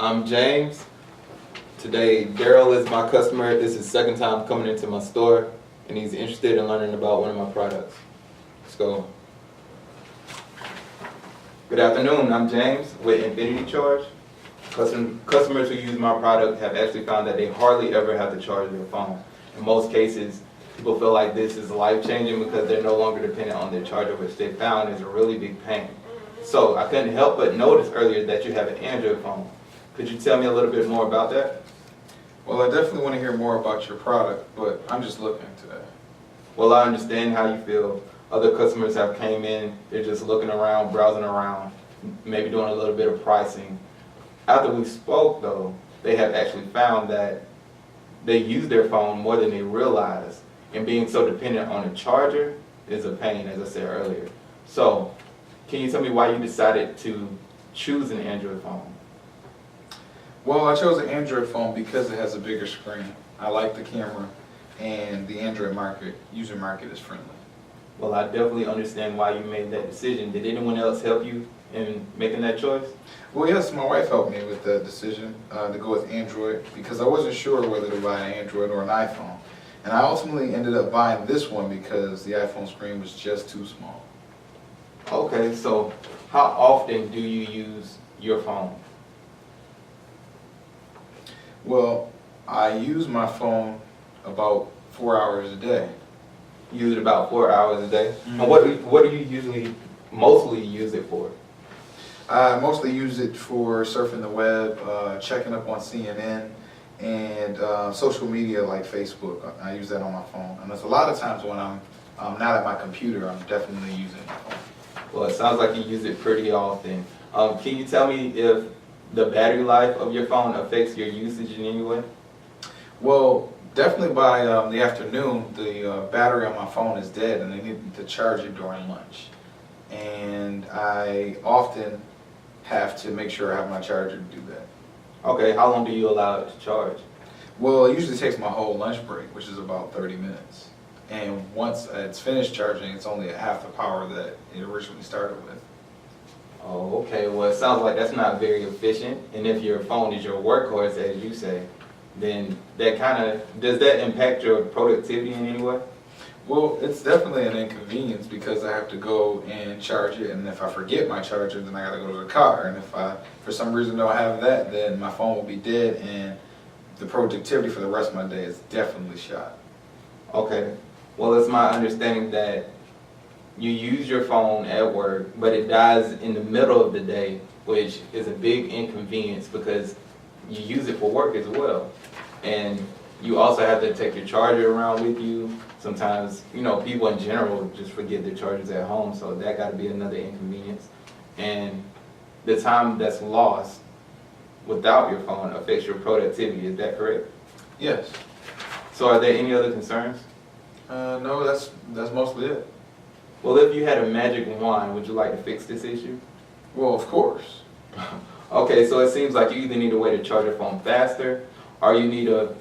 I'm James. Today, Daryl is my customer. This is his second time coming into my store, and he's interested in learning about one of my products. Let's go. Good afternoon. I'm James with Infinity Charge. Customers who use my product have actually found that they hardly ever have to charge their phone. In most cases, people feel like this is life-changing because they're no longer dependent on their charger, which they found is a really big pain. So I couldn't help but notice earlier that you have an Android phone. Could you tell me a little bit more about that? Well, I definitely want to hear more about your product, but I'm just looking today. Well, I understand how you feel. Other customers have came in, they're just looking around, browsing around, maybe doing a little bit of pricing. After we spoke though, they have actually found that they use their phone more than they realize, and being so dependent on a charger is a pain, as I said earlier. So, can you tell me why you decided to choose an Android phone? Well, I chose an Android phone because it has a bigger screen. I like the camera, and the Android user market is friendly. Well, I definitely understand why you made that decision. Did anyone else help you in making that choice? Well, yes, my wife helped me with the decision to go with Android because I wasn't sure whether to buy an Android or an iPhone. And I ultimately ended up buying this one because the iPhone screen was just too small. Okay, so how often do you use your phone? Well, I use my phone about 4 hours a day. You use it about 4 hours a day? Mm-hmm. And what do you usually mostly use it for? I mostly use it for surfing the web, checking up on CNN, and social media like Facebook. I use that on my phone. And there's a lot of times when I'm not at my computer, I'm definitely using my phone. Well, it sounds like you use it pretty often. Can you tell me if the battery life of your phone affects your usage in any way? Well, definitely by the afternoon, the battery on my phone is dead and I need to charge it during lunch. And I often have to make sure I have my charger to do that. Okay, how long do you allow it to charge? Well, it usually takes my whole lunch break, which is about 30 minutes. And once it's finished charging, it's only at half the power that it originally started with. Oh, okay. Well, it sounds like that's not very efficient. And if your phone is your workhorse, as you say, then does that impact your productivity in any way? Well, it's definitely an inconvenience because I have to go and charge it, and if I forget my charger, then I gotta go to the car. And if I, for some reason, don't have that, then my phone will be dead, and the productivity for the rest of my day is definitely shot. Okay. Well, it's my understanding that you use your phone at work, but it dies in the middle of the day, which is a big inconvenience because you use it for work as well. And you also have to take your charger around with you. Sometimes, people in general just forget their chargers at home, so that got to be another inconvenience. And the time that's lost without your phone affects your productivity, is that correct? Yes. So are there any other concerns? No, that's mostly it. Well, if you had a magic wand, would you like to fix this issue? Well, of course. Okay, so it seems like you either need a way to charge your phone faster, or you need a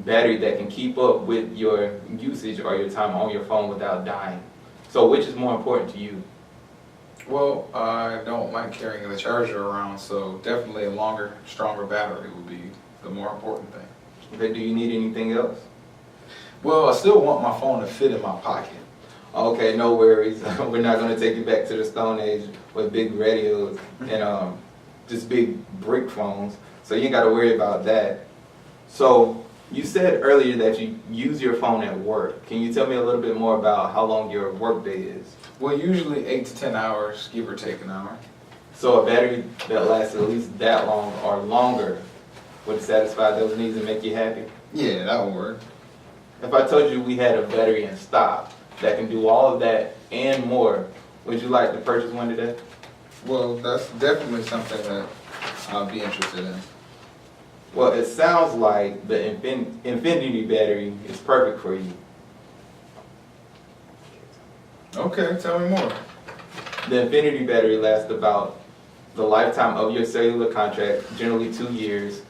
battery that can keep up with your usage or your time on your phone without dying. So which is more important to you? Well, I don't like carrying the charger around, so definitely a longer, stronger battery would be the more important thing. Okay, do you need anything else? Well, I still want my phone to fit in my pocket. Okay, no worries. We're not going to take you back to the Stone Age with big radios and just big brick phones. So you ain't got to worry about that. So you said earlier that you use your phone at work. Can you tell me a little bit more about how long your work day is? Well, usually 8 to 10 hours, give or take an hour. So a battery that lasts at least that long or longer would satisfy those needs and make you happy? Yeah, that would work. If I told you we had a battery in stock that can do all of that and more, would you like to purchase one today? Well, that's definitely something that I'll be interested in. Well, it sounds like the Infinity battery is perfect for you. Okay, tell me more. The Infinity battery lasts about the lifetime of your cellular contract, generally 2 years,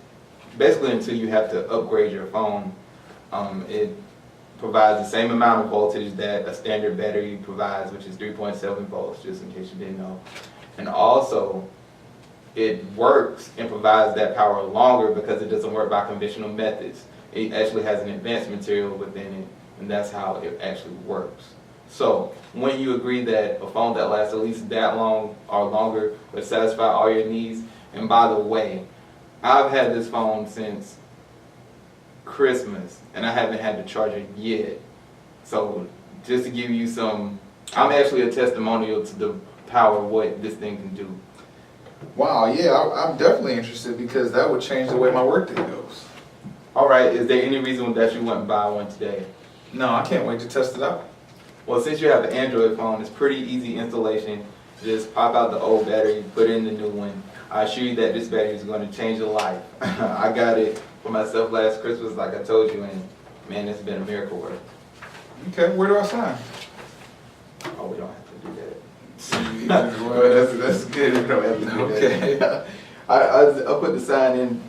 basically until you have to upgrade your phone. It provides the same amount of voltage that a standard battery provides, which is 3.7 volts, just in case you didn't know. And also, it works and provides that power longer because it doesn't work by conventional methods. It actually has an advanced material within it, and that's how it actually works. So when you agree that a phone that lasts at least that long or longer would satisfy all your needs, and by the way, I've had this phone since Christmas, and I haven't had to charge it yet. So just to give you some, I'm actually a testimonial to the power of what this thing can do. Wow, yeah, I'm definitely interested because that would change the way my workday goes. All right, is there any reason that you wouldn't buy one today? No, I can't wait to test it out. Well, since you have an Android phone, it's pretty easy installation. Just pop out the old battery, put in the new one. I assure you that this battery is going to change your life. I got it for myself last Christmas, like I told you, and man, it's been a miracle work. Okay, where do I sign? Oh, we don't have to do that. Well, that's good. We don't have to do that. Okay. I'll put the sign in